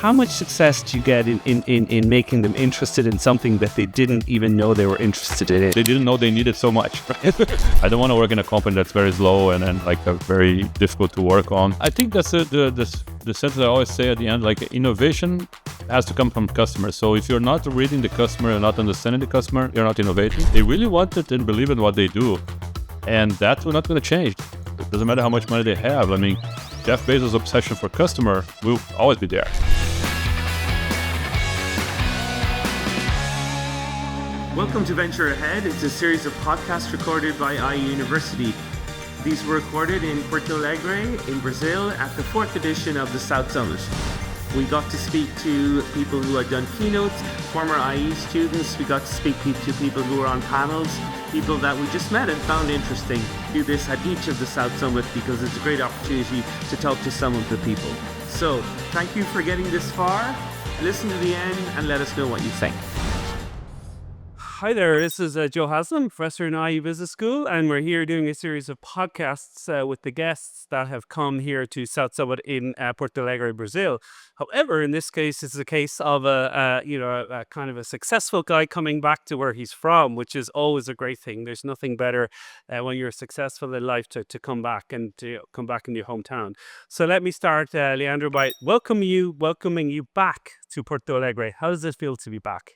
How much success do you get in making them interested in something that they didn't even know they were interested in? They didn't know they needed so much. I don't want to work in a company that's very slow and like very difficult to work on. I think that's the sentence I always say at the end, like innovation has to come from customers. So if you're not reading the customer and not understanding the customer, you're not innovating. They really want it and believe in what they do. And that's not going to change. It doesn't matter how much money they have. I mean, Jeff Bezos' obsession for customer will always be there. Welcome to Venture Ahead. It's a series of podcasts recorded by IU University. These were recorded in Porto Alegre in Brazil at the 4th edition of the South Summit. We got to speak to people who had done keynotes, former IE students. We got to speak to people who were on panels, people that we just met and found interesting. Do this at each of the South Summit because it's a great opportunity to talk to some of the people. So thank you for getting this far. Listen to the end and let us know what you think. Hi there, this is Joe Haslam, professor in IU Business School, and we're here doing a series of podcasts with the guests that have come here to South Summit in Porto Alegre, Brazil. However, in this case, it's a case of a kind of a successful guy coming back to where he's from, which is always a great thing. There's nothing better when you're successful in life to come back and to come back in your hometown. So let me start, Leandro, by welcoming you back to Porto Alegre. How does it feel to be back?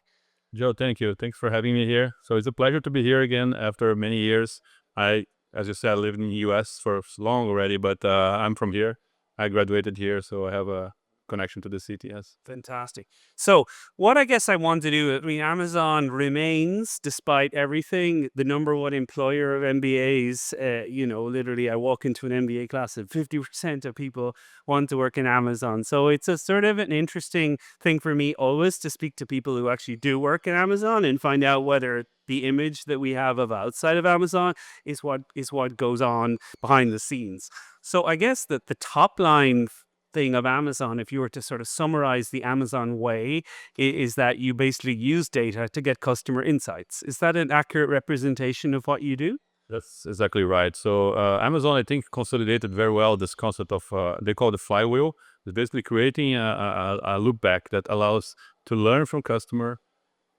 Joe, thank you. Thanks for having me here. So it's a pleasure to be here again after many years. As you said, I lived in the US for long already, but I'm from here. I graduated here, so I have a connection to the city, yes. Fantastic. So what I guess I want to do, I mean, Amazon remains, despite everything, the number one employer of MBAs. Literally, I walk into an MBA class and 50% of people want to work in Amazon. So it's a sort of an interesting thing for me always to speak to people who actually do work in Amazon and find out whether the image that we have of outside of Amazon is what goes on behind the scenes. So I guess that the top line thing of Amazon, if you were to sort of summarize the Amazon way, is that you basically use data to get customer insights. Is that an accurate representation of what you do? That's exactly right. So Amazon, I think, consolidated very well this concept of, they call it the flywheel. It's basically creating a loop back that allows to learn from customer,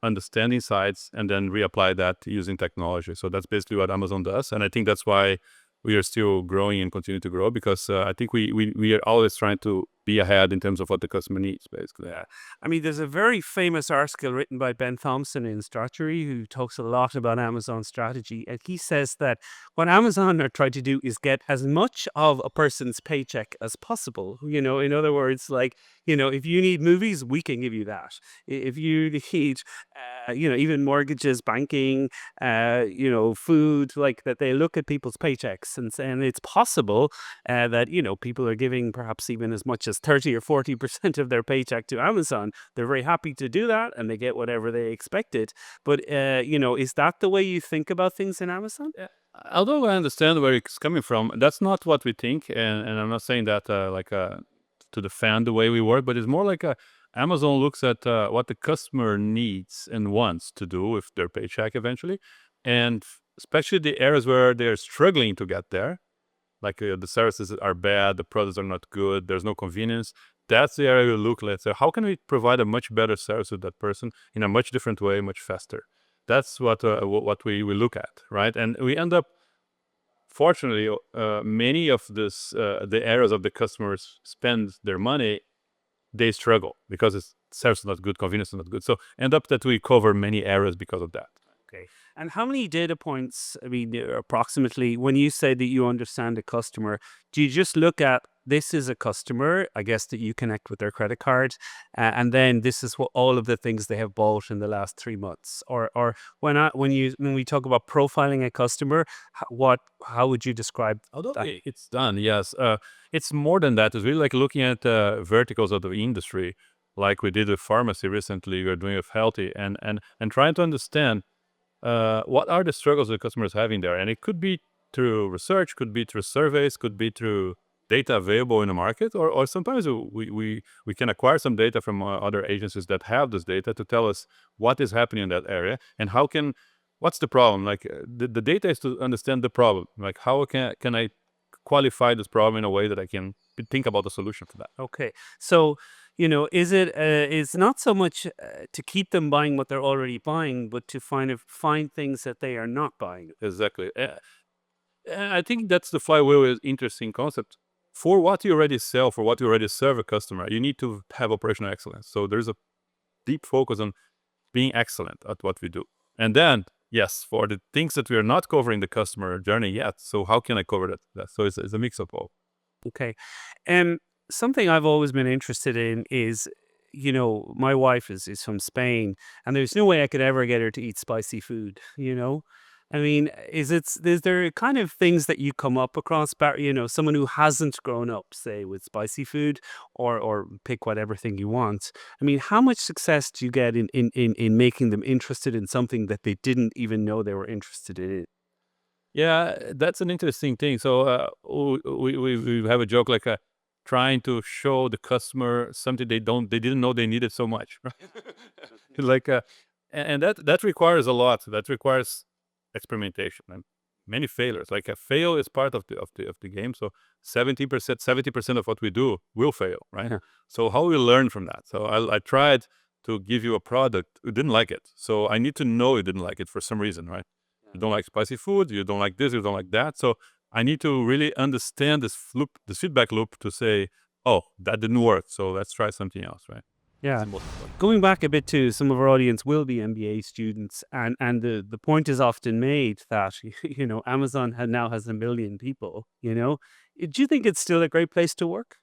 understand insights, and then reapply that using technology. So that's basically what Amazon does. And I think that's why we are still growing and continue to grow, because I think we are always trying to be ahead in terms of what the customer needs, basically. Yeah. I mean, there's a very famous article written by Ben Thompson in Strategy, who talks a lot about Amazon strategy. And he says that what Amazon are trying to do is get as much of a person's paycheck as possible. In other words, like, if you need movies, we can give you that. If you need, even mortgages, banking, food, like that, they look at people's paychecks and it's possible that, people are giving perhaps even as much as 30 or 40% of their paycheck to Amazon. They're very happy to do that and they get whatever they expected. But, is that the way you think about things in Amazon? Yeah. Although I understand where it's coming from, that's not what we think. And I'm not saying that to defend the way we work, but it's more like Amazon looks at what the customer needs and wants to do with their paycheck eventually. And especially the areas where they're struggling to get there, like the services are bad, the products are not good, there's no convenience. That's the area we look at. So how can we provide a much better service to that person in a much different way, much faster? That's what we look at, right? And we end up, fortunately, many of the areas of the customers spend their money, they struggle because service is not good, convenience is not good. So end up that we cover many areas because of that. Okay. And how many data points, I mean, approximately, when you say that you understand the customer, do you just look at this is a customer, I guess, that you connect with their credit card, and then this is what all of the things they have bought in the last 3 months? Or when we talk about profiling a customer, how would you describe Although that? it's done, yes. It's more than that. It's really like looking at verticals of the industry, like we did with pharmacy recently, we're doing with healthy, and trying to understand what are the struggles the customers having there. And it could be through research, could be through surveys, could be through data available in the market, or sometimes we can acquire some data from other agencies that have this data to tell us what is happening in that area and what's the problem. Like the data is to understand the problem. Like how can I qualify this problem in a way that I can think about the solution for that. Okay. So is it it's not so much to keep them buying what they're already buying, but to find things that they are not buying. Exactly. I think that's the flywheel is interesting concept. For what you already sell, for what you already serve a customer, you need to have operational excellence. So there's a deep focus on being excellent at what we do. And then, yes, for the things that we are not covering the customer journey yet, so how can I cover that? So it's a mix of both. Okay. Something I've always been interested in is, my wife is from Spain, and there's no way I could ever get her to eat spicy food. I mean, is there kind of things that you come up across, someone who hasn't grown up, say, with spicy food, or pick whatever thing you want. I mean, how much success do you get in making them interested in something that they didn't even know they were interested in? Yeah, that's an interesting thing. So we have a joke like trying to show the customer something they didn't know they needed so much, right? like and that requires a lot. That requires experimentation and many failures. Like a fail is part of the game. So 70% of what we do will fail, right? Yeah. So how we learn from that? So I tried to give you a product you didn't like it. So I need to know you didn't like it for some reason, right? You don't like spicy food, you don't like this, you don't like that. So I need to really understand this feedback loop to say, oh, that didn't work. So let's try something else, right? Yeah. It's the most important. Going back a bit to some of our audience will be MBA students, and the point is often made that Amazon now has 1 million people. Do you think it's still a great place to work?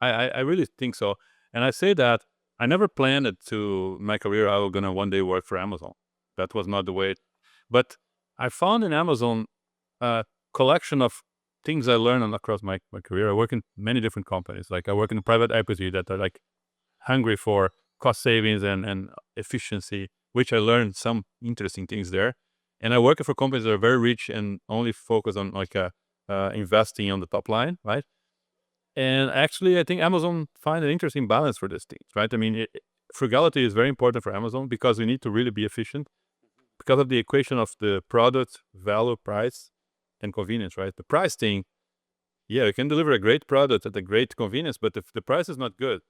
I really think so. And I say that I never planned it to my career I was gonna one day work for Amazon. That was not the way. But I found in Amazon a collection of things I learned across my career. I work in many different companies. Like I work in private equity that are like hungry for cost savings and efficiency, which I learned some interesting things there. And I work for companies that are very rich and only focus on like investing on the top line, right? And actually, I think Amazon find an interesting balance for these things, right? I mean, frugality is very important for Amazon because we need to really be efficient because of the equation of the product, value, price, and convenience, right? The price thing, yeah, you can deliver a great product at a great convenience, but if the price is not good,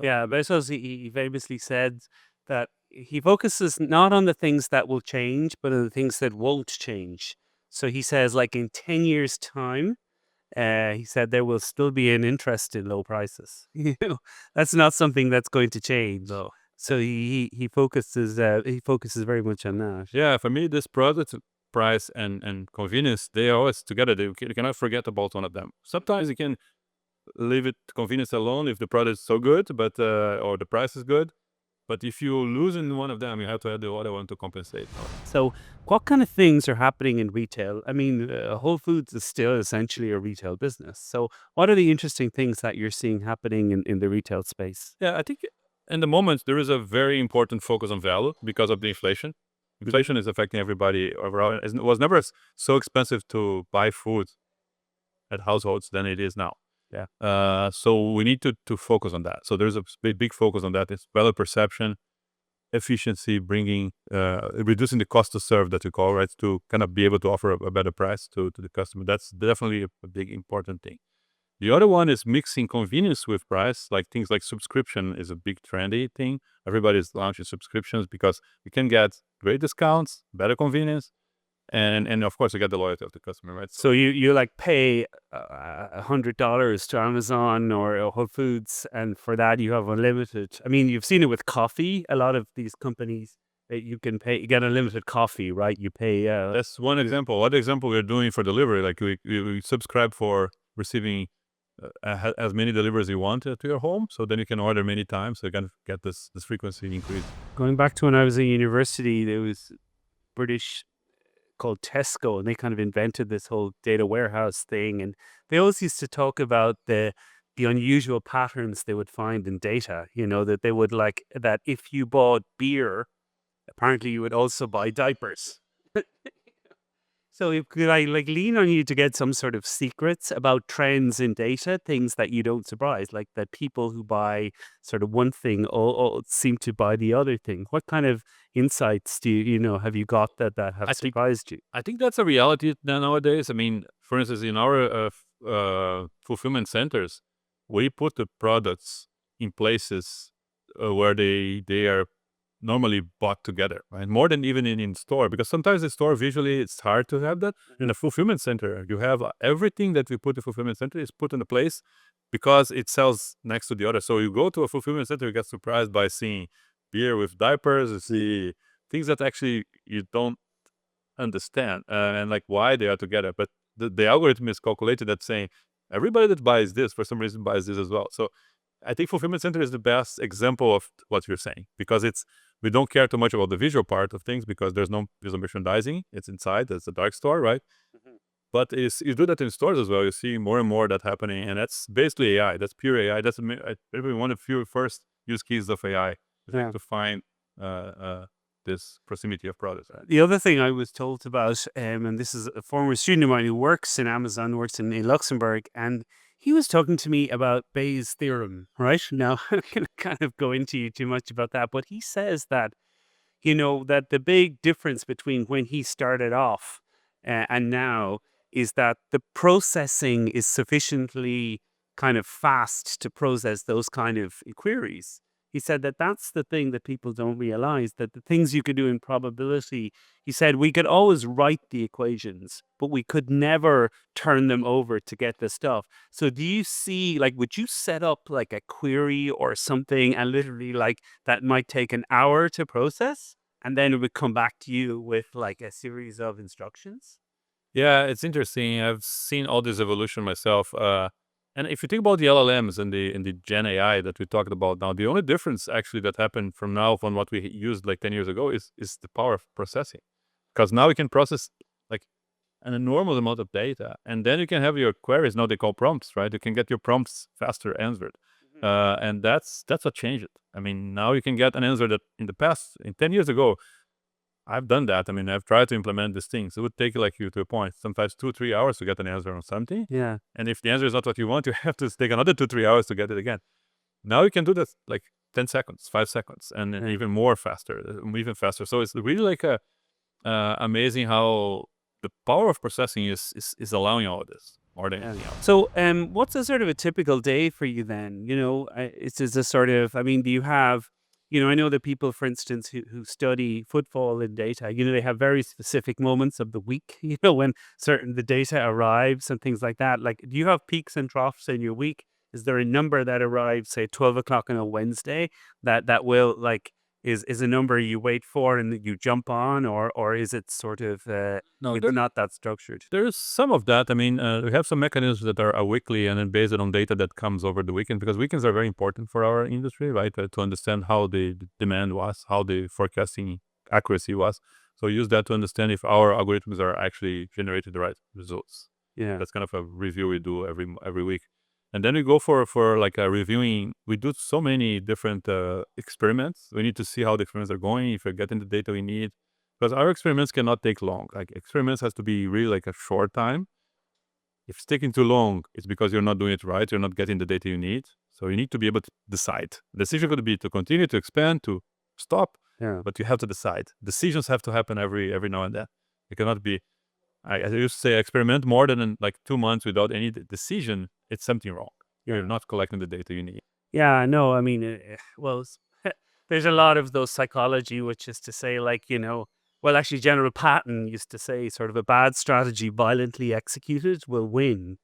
Yeah, Bezos, he famously said that he focuses not on the things that will change, but on the things that won't change. So he says, like in 10 years' time, he said there will still be an interest in low prices. That's not something that's going to change. no. So he focuses very much on that. Yeah, for me, this product, price, and convenience, they are always together. You cannot forget about one of them. Sometimes you can leave it convenience alone if the product is so good, but or the price is good. But if you lose in one of them, you have to add the other one to compensate. So, what kind of things are happening in retail? I mean, Whole Foods is still essentially a retail business. So, what are the interesting things that you're seeing happening in the retail space? Yeah, I think in the moment there is a very important focus on value because of the inflation. Inflation is affecting everybody overall. It was never so expensive to buy food at households than it is now. Yeah. So we need to focus on that. So there's a big focus on that. It's value perception, efficiency, bringing reducing the cost to serve that you call, right, to kind of be able to offer a better price to the customer. That's definitely a big important thing. The other one is mixing convenience with price, like things like subscription is a big trendy thing. Everybody's launching subscriptions because you can get great discounts, better convenience, and of course you get the loyalty of the customer, right? So you like pay $100 to Amazon or Whole Foods, and for that you have unlimited. I mean, you've seen it with coffee. A lot of these companies that you can pay, you get unlimited coffee, right? You pay. That's one example. What example we're doing for delivery? Like we subscribe for receiving as many deliveries you want to your home, so then you can order many times, so you can get this frequency increase. Going back to when I was in university, there was British called Tesco, and they kind of invented this whole data warehouse thing. And they always used to talk about the unusual patterns they would find in data. That they would like that if you bought beer, apparently you would also buy diapers. So could I like lean on you to get some sort of secrets about trends in data, things that you don't surprise, like that people who buy sort of one thing all seem to buy the other thing? What kind of insights do have you got that have surprised you? I think that's a reality nowadays. I mean, for instance, in our fulfillment centers, we put the products in places where they are normally bought together, right? More than even in store, because sometimes in store visually it's hard to have that. In a fulfillment center, you have everything that we put in fulfillment center is put in a place because it sells next to the other. So you go to a fulfillment center, you get surprised by seeing beer with diapers, you see things that actually you don't understand and like why they are together. But the algorithm is calculated that saying everybody that buys this for some reason buys this as well. So I think fulfillment center is the best example of what you're saying, because we don't care too much about the visual part of things because there's no merchandising. It's inside. It's a dark store, right? But you do that in stores as well. You see more and more that happening, and that's basically AI. That's pure AI. That's maybe one of the first use cases of AI Yeah. to find this proximity of products. Right? The other thing I was told about, and this is a former student of mine who works in Amazon, works in Luxembourg, and he was talking to me about Bayes' theorem, right? Now, I'm going to kind of go into you too much about that, but he says that, that the big difference between when he started off and now is that the processing is sufficiently kind of fast to process those kind of queries. He said that that's the thing that people don't realize, that the things you could do in probability, he said we could always write the equations, but we could never turn them over to get the stuff. So do you see, like, would you set up like a query or something and literally like that might take an hour to process and then it would come back to you with like a series of instructions? Yeah, it's interesting. I've seen all this evolution myself. And if you think about the LLMs and the Gen AI that we talked about now, the only difference actually that happened from now from what we used like 10 years ago is the power of processing. Because now we can process like an enormous amount of data, and then you can have your queries. Now they call prompts, right? You can get your prompts faster answered. And that's what changed it. I mean, now you can get an answer that in the past, in 10 years ago, I've done that. I mean, I've tried to implement these things. It would take like you to a point, sometimes 2-3 hours to get an answer on something. Yeah. And if the answer is not what you want, you have to take another 2-3 hours to get it again. Now you can do that like 10 seconds, 5 seconds, and then even more faster, even faster. So it's really like amazing how the power of processing is allowing all of this more than anything else. So, what's a sort of a typical day for you then? It's just a sort of, I mean, do you have, I know that people, for instance, who study footfall in data, they have very specific moments of the week, when the data arrives and things like that. Like, do you have peaks and troughs in your week? Is there a number that arrives, say, 12 o'clock on a Wednesday that will like, is a number you wait for and that you jump on, or is it sort of No, it's not that structured? there's some of that. I mean, we have some mechanisms that are weekly and then based on data that comes over the weekend, because weekends are very important for our industry, right? To understand how the demand was, how the forecasting accuracy was. So use that to understand if our algorithms are actually generating the right results. Yeah. That's kind of a review we do every week. And then we go for like a reviewing. We do so many different experiments. We need to see how the experiments are going, if we're getting the data we need. Because our experiments cannot take long. Like experiments has to be really like a short time. If it's taking too long, it's because you're not doing it right. You're not getting the data you need. So you need to be able to decide. The decision could be to continue, to expand, to stop. Yeah. But you have to decide. Decisions have to happen every now and then. It cannot be. I used to say experiment more than in like 2 months without any decision. It's something wrong. You're not collecting the data you need. Yeah, no, I mean, well, there's a lot of those psychology, which is to say, like, well, actually, General Patton used to say, sort of a bad strategy violently executed will win,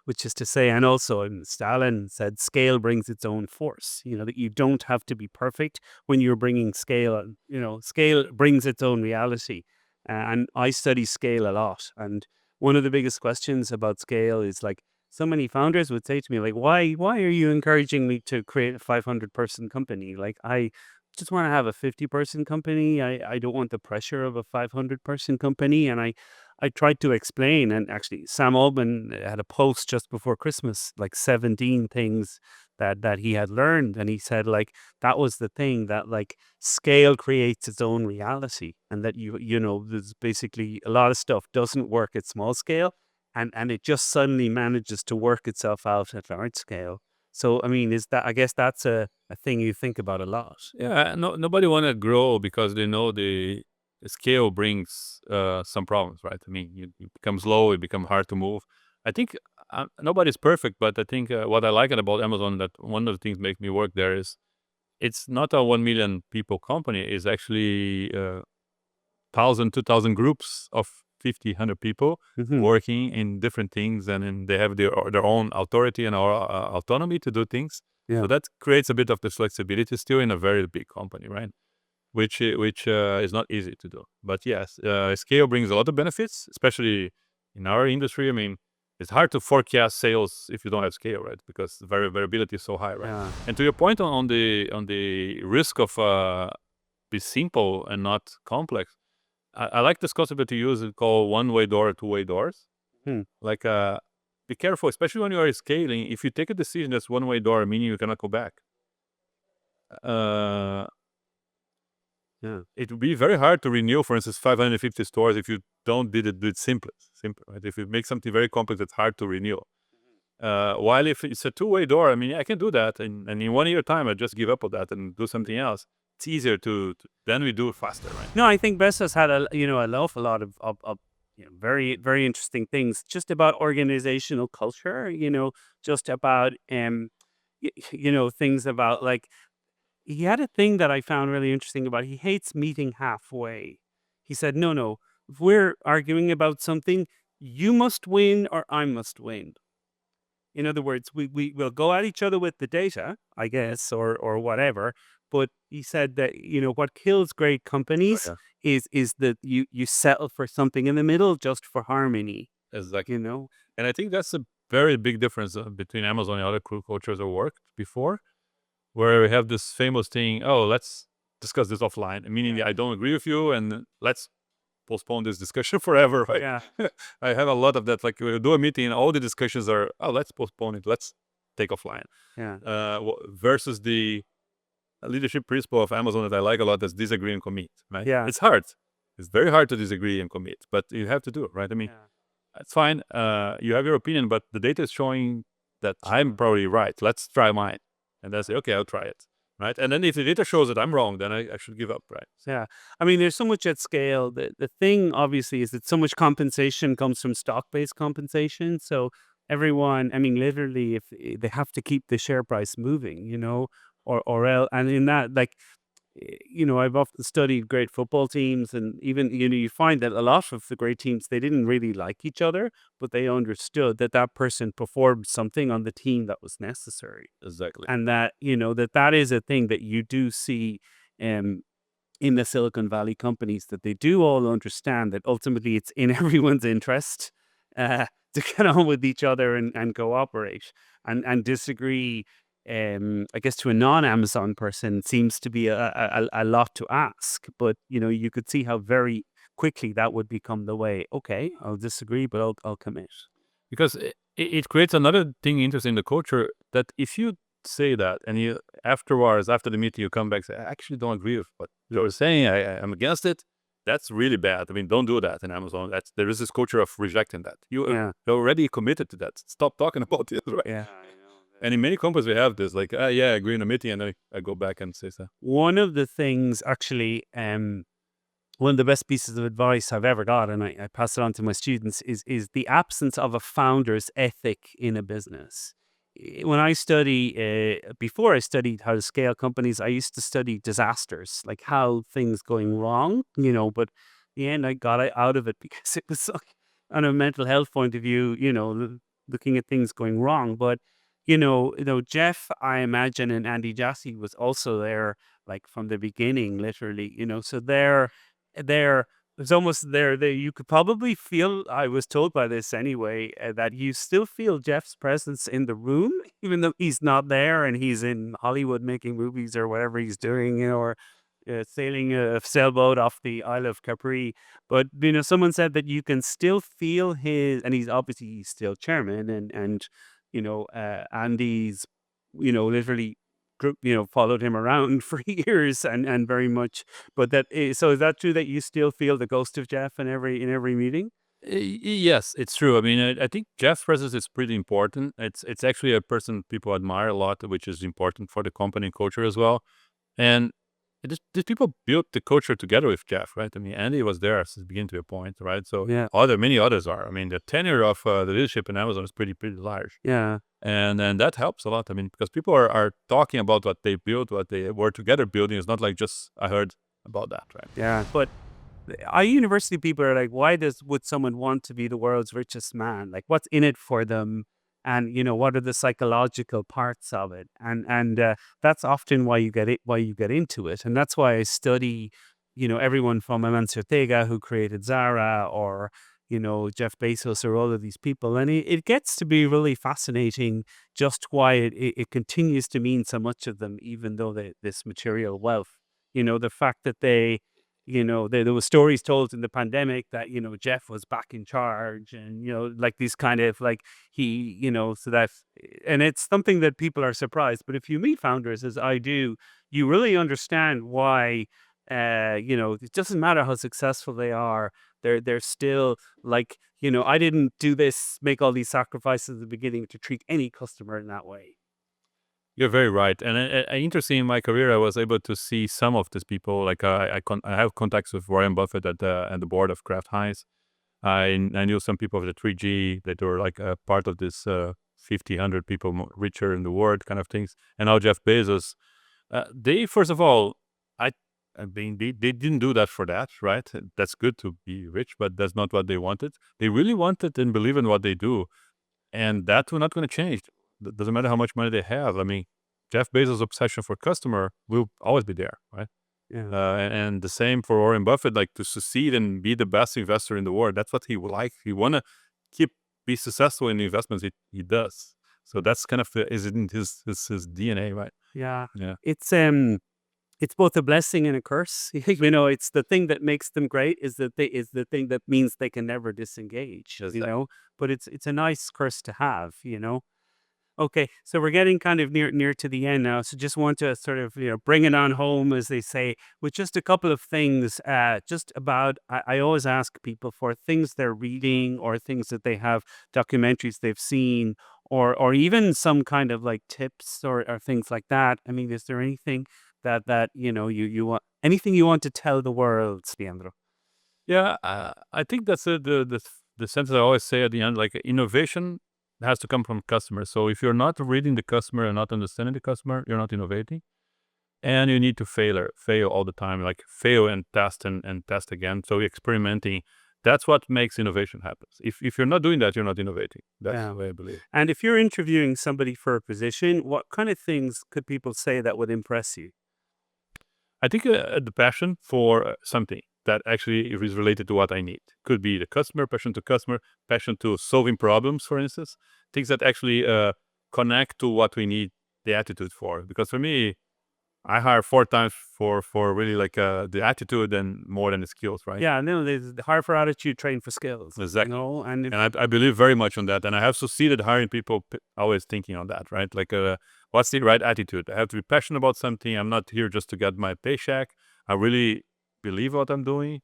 which is to say, and also Stalin said, scale brings its own force, that you don't have to be perfect when you're bringing scale, scale brings its own reality. And I study scale a lot. And one of the biggest questions about scale is like, so many founders would say to me, like, why are you encouraging me to create a 500-person company? Like, I just want to have a 50-person company. I don't want the pressure of a 500-person company. And I tried to explain, and actually Sam Altman had a post just before Christmas, like 17 things that he had learned. And he said, like, that was the thing, that like scale creates its own reality, and that there's basically a lot of stuff doesn't work at small scale. And it just suddenly manages to work itself out at large scale. So, I mean, I guess that's a thing you think about a lot. Yeah, nobody want to grow because they know the scale brings some problems, right? I mean, you become slow, it become hard to move. I think nobody's perfect, but I think what I like about Amazon, that one of the things make me work there is it's not a 1 million people company. It's actually 1,000, 2,000 groups of 50, 100 people working in different things, and they have their own authority and autonomy to do things. Yeah. So that creates a bit of this flexibility still in a very big company, right? Which is not easy to do. But yes, scale brings a lot of benefits, especially in our industry. I mean, it's hard to forecast sales if you don't have scale, right? Because the variability is so high, right? Yeah. And to your point on the risk of be simple and not complex, I like this concept that you use called one-way door, two-way doors. Like, be careful, especially when you are scaling. If you take a decision that's one-way door, meaning you cannot go back. Yeah. It would be very hard to renew, for instance, 550 stores if you don't do it simple, right? If you make something very complex, it's hard to renew. While if it's a two-way door, I mean, I can do that, and in 1 year time, I just give up on that and do something else. It's easier to then we do it faster, right? No, I think Bess has had an awful lot of very, very interesting things just about organizational culture, just about things about like he had a thing that I found really interesting about he hates meeting halfway. He said, no, if we're arguing about something, you must win or I must win. In other words, we will go at each other with the data, I guess, or whatever. But he said that, what kills great companies is that you settle for something in the middle just for harmony, Exactly. you know? And I think that's a very big difference between Amazon and other cultures I worked before, where we have this famous thing, oh, let's discuss this offline, meaning I don't agree with you, and let's postpone this discussion forever, right? Yeah. I have a lot of that. Like, we do a meeting and all the discussions are, oh, let's postpone it, let's take offline. Yeah. Versus the leadership principle of Amazon that I like a lot is disagree and commit, right? Yeah. It's hard. It's very hard to disagree and commit, but you have to do it, right? I mean, it's fine. You have your opinion, but the data is showing that I'm probably right. Let's try mine. And then say, okay, I'll try it. Right. And then if the data shows that I'm wrong, then I should give up. Right. Yeah. I mean, there's so much at scale. The thing, obviously, is that so much compensation comes from stock-based compensation. So everyone, I mean, literally, if they have to keep the share price moving, or else, and in that, like, I've often studied great football teams, and even, you find that a lot of the great teams, they didn't really like each other, but they understood that that person performed something on the team that was necessary. Exactly. And that, that is a thing that you do see in the Silicon Valley companies, that they do all understand that ultimately it's in everyone's interest to get on with each other and cooperate and disagree. I guess to a non-Amazon person seems to be a lot to ask, but you could see how very quickly that would become the way. Okay, I'll disagree, but I'll commit. Because it creates another thing interesting in the culture, that if you say that and you afterwards, after the meeting, you come back and say, I actually don't agree with what you're saying, I'm against it, that's really bad. I mean, don't do that in Amazon. There is this culture of rejecting that. You're already committed to that. Stop talking about it, right? Yeah. And in many companies, we have this, like, yeah, I agree in a meeting, and then I go back and say so. One of the things, actually, one of the best pieces of advice I've ever got, and I pass it on to my students, is the absence of a founder's ethic in a business. When I before I studied how to scale companies, I used to study disasters, like how things going wrong, but in the end, I got out of it because it was like, on a mental health point of view, looking at things going wrong. But Jeff, I imagine, and Andy Jassy was also there, like from the beginning, literally. So it's almost there. You could probably feel. I was told by this anyway, that you still feel Jeff's presence in the room, even though he's not there and he's in Hollywood making movies or whatever he's doing, or sailing a sailboat off the Isle of Capri. But someone said that you can still feel his, and he's still chairman, and Andy's, literally followed him around for years and very much. But so is that true, that you still feel the ghost of Jeff in every meeting? Yes, it's true. I mean, I think Jeff's presence is pretty important. It's actually a person people admire a lot, which is important for the company culture as well. And these people built the culture together with Jeff, right? I mean, Andy was there since the beginning to a point, right? So Yeah. many others are. I mean, the tenure of the leadership in Amazon is pretty large. Yeah. And that helps a lot. I mean, because people are talking about what they built, what they were together building. It's not like just I heard about that, right? Yeah. But university people are like, why would someone want to be the world's richest man? Like, what's in it for them? And what are the psychological parts of it? And that's often why you get into it. And that's why I study, everyone from Amancio Ortega, who created Zara, or Jeff Bezos, or all of these people. And it gets to be really fascinating just why it continues to mean so much of them, even though this material wealth. The fact that there was stories told in the pandemic that, Jeff was back in charge, and, like these kind of like so that, and it's something that people are surprised. But if you meet founders, as I do, you really understand why, it doesn't matter how successful they are. They're still like, I didn't make all these sacrifices at the beginning to treat any customer in that way. You're very right. And interesting, in my career, I was able to see some of these people. Like I have contacts with Warren Buffett at the board of Kraft Heinz. I knew some people of the 3G that were like a part of this 50, 100 people richer in the world kind of things. And now Jeff Bezos, they, first of all, I mean, they didn't do that for that, right? That's good to be rich, but that's not what they wanted. They really wanted and believe in what they do. And that's not going to change. Doesn't matter how much money they have. I mean, Jeff Bezos' obsession for customer will always be there, right? Yeah. And the same for Warren Buffett, like to succeed and be the best investor in the world. That's what he would like. He want to be successful in the investments he does. So that's kind of is in his DNA, right? Yeah. Yeah. It's both a blessing and a curse. It's the thing that makes them great is the thing that means they can never disengage. But it's a nice curse to have. Okay, so we're getting kind of near to the end now. So just want to sort of bring it on home, as they say, with just a couple of things. Just about I always ask people for things they're reading, or things that they have, documentaries they've seen, or even some kind of like tips, or things like that. I mean, is there anything that you want, anything you want to tell the world, Leandro? Yeah, I think that's the sentence I always say at the end. Like, innovation has to come from customers. So if you're not reading the customer and not understanding the customer, you're not innovating. And you need to fail all the time, like fail and test and test again. So experimenting, that's what makes innovation happen. If you're not doing that, you're not innovating. That's the way I believe. And if you're interviewing somebody for a position, what kind of things could people say that would impress you? I think the passion for something that actually is related to what I need. Could be the customer, passion to solving problems, for instance. Things that actually connect to what we need the attitude for. Because for me, I hire 4 times for really like the attitude and more than the skills, right? Yeah, no, there's hire for attitude, train for skills. Exactly. And I believe very much on that. And I have succeeded hiring people always thinking on that, right? Like, what's the right attitude? I have to be passionate about something. I'm not here just to get my paycheck. I really believe what I'm doing.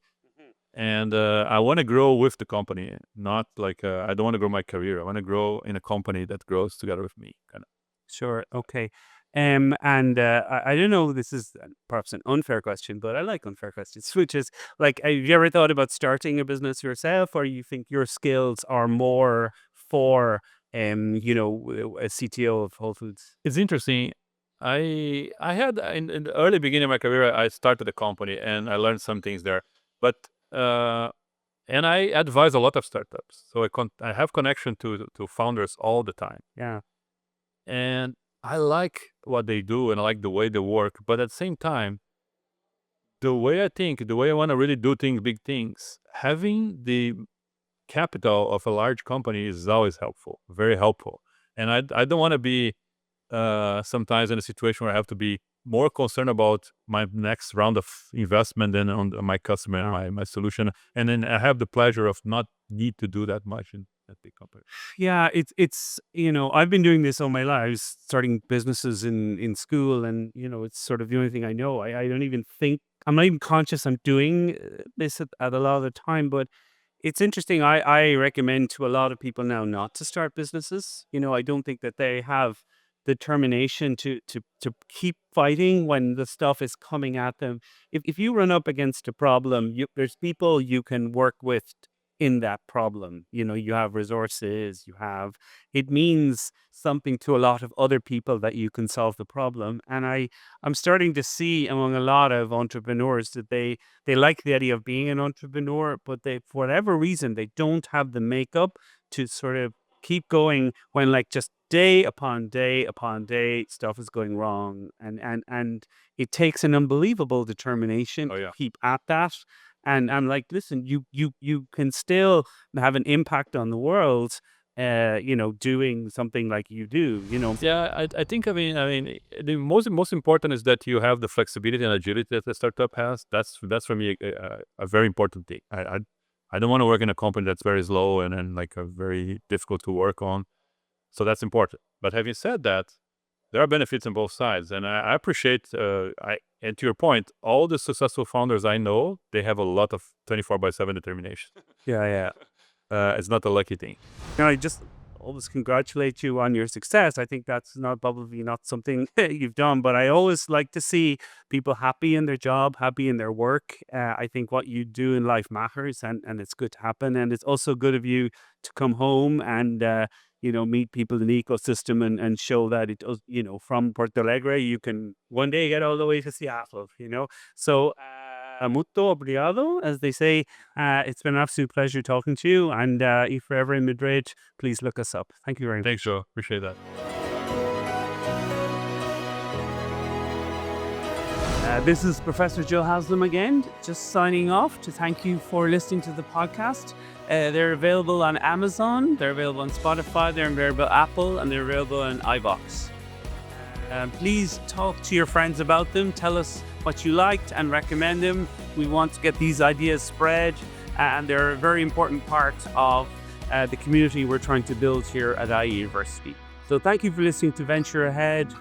And I want to grow with the company, not like I don't want to grow my career. I want to grow in a company that grows together with me, kind of. Sure. Okay. And I don't know, this is perhaps an unfair question, but I like unfair questions, which is like, have you ever thought about starting a business yourself, or you think your skills are more for, a CTO of Whole Foods? It's interesting. I had in the early beginning of my career, I started a company and I learned some things there. But and I advise a lot of startups, so I have connection to founders all the time. Yeah. And I like what they do and I like the way they work. But at the same time, the way I think, the way I want to really do big things, having the capital of a large company is always helpful, very helpful. And I don't want to be sometimes in a situation where I have to be more concerned about my next round of investment than on my customer and my solution. And then I have the pleasure of not need to do that much in that big company. Yeah, it's I've been doing this all my life, starting businesses in school, and it's sort of the only thing I know. I don't even think, I'm not even conscious I'm doing this at a lot of the time. But it's interesting. I recommend to a lot of people now not to start businesses. I don't think that they have determination to keep fighting when the stuff is coming at them. If you run up against a problem, there's people you can work with in that problem. You have resources, it means something to a lot of other people that you can solve the problem. And I'm starting to see among a lot of entrepreneurs that they like the idea of being an entrepreneur, but for whatever reason, they don't have the makeup to sort of keep going when, like, just day upon day upon day stuff is going wrong, and it takes an unbelievable determination Oh, to yeah. keep at that. And I'm like, listen, you can still have an impact on the world, doing something like you do. Yeah, I think the most important is that you have the flexibility and agility that the startup has. That's for me a very important thing. I don't want to work in a company that's very slow and like a very difficult to work on. So that's important. But having said that, there are benefits on both sides, and I appreciate. And to your point, all the successful founders I know, they have a lot of 24/7 determination. Yeah. It's not a lucky thing. I just always congratulate you on your success. I think that's probably not something you've done, but I always like to see people happy in their job, happy in their work. I think what you do in life matters, and it's good to happen. And it's also good of you to come home and meet people in the ecosystem and show that it does. From Porto Alegre, you can one day get all the way to Seattle. So. Muito obrigado, as they say. It's been an absolute pleasure talking to you. And if you're ever in Madrid, please look us up. Thank you very much. Thanks, Joe. Appreciate that. This is Professor Joe Haslam again, just signing off to thank you for listening to the podcast. They're available on Amazon, they're available on Spotify, they're available on Apple, and they're available on iVoox. Please talk to your friends about them. Tell us what you liked and recommend them. We want to get these ideas spread, and they're a very important part of the community we're trying to build here at IE University. So thank you for listening to Venture Ahead.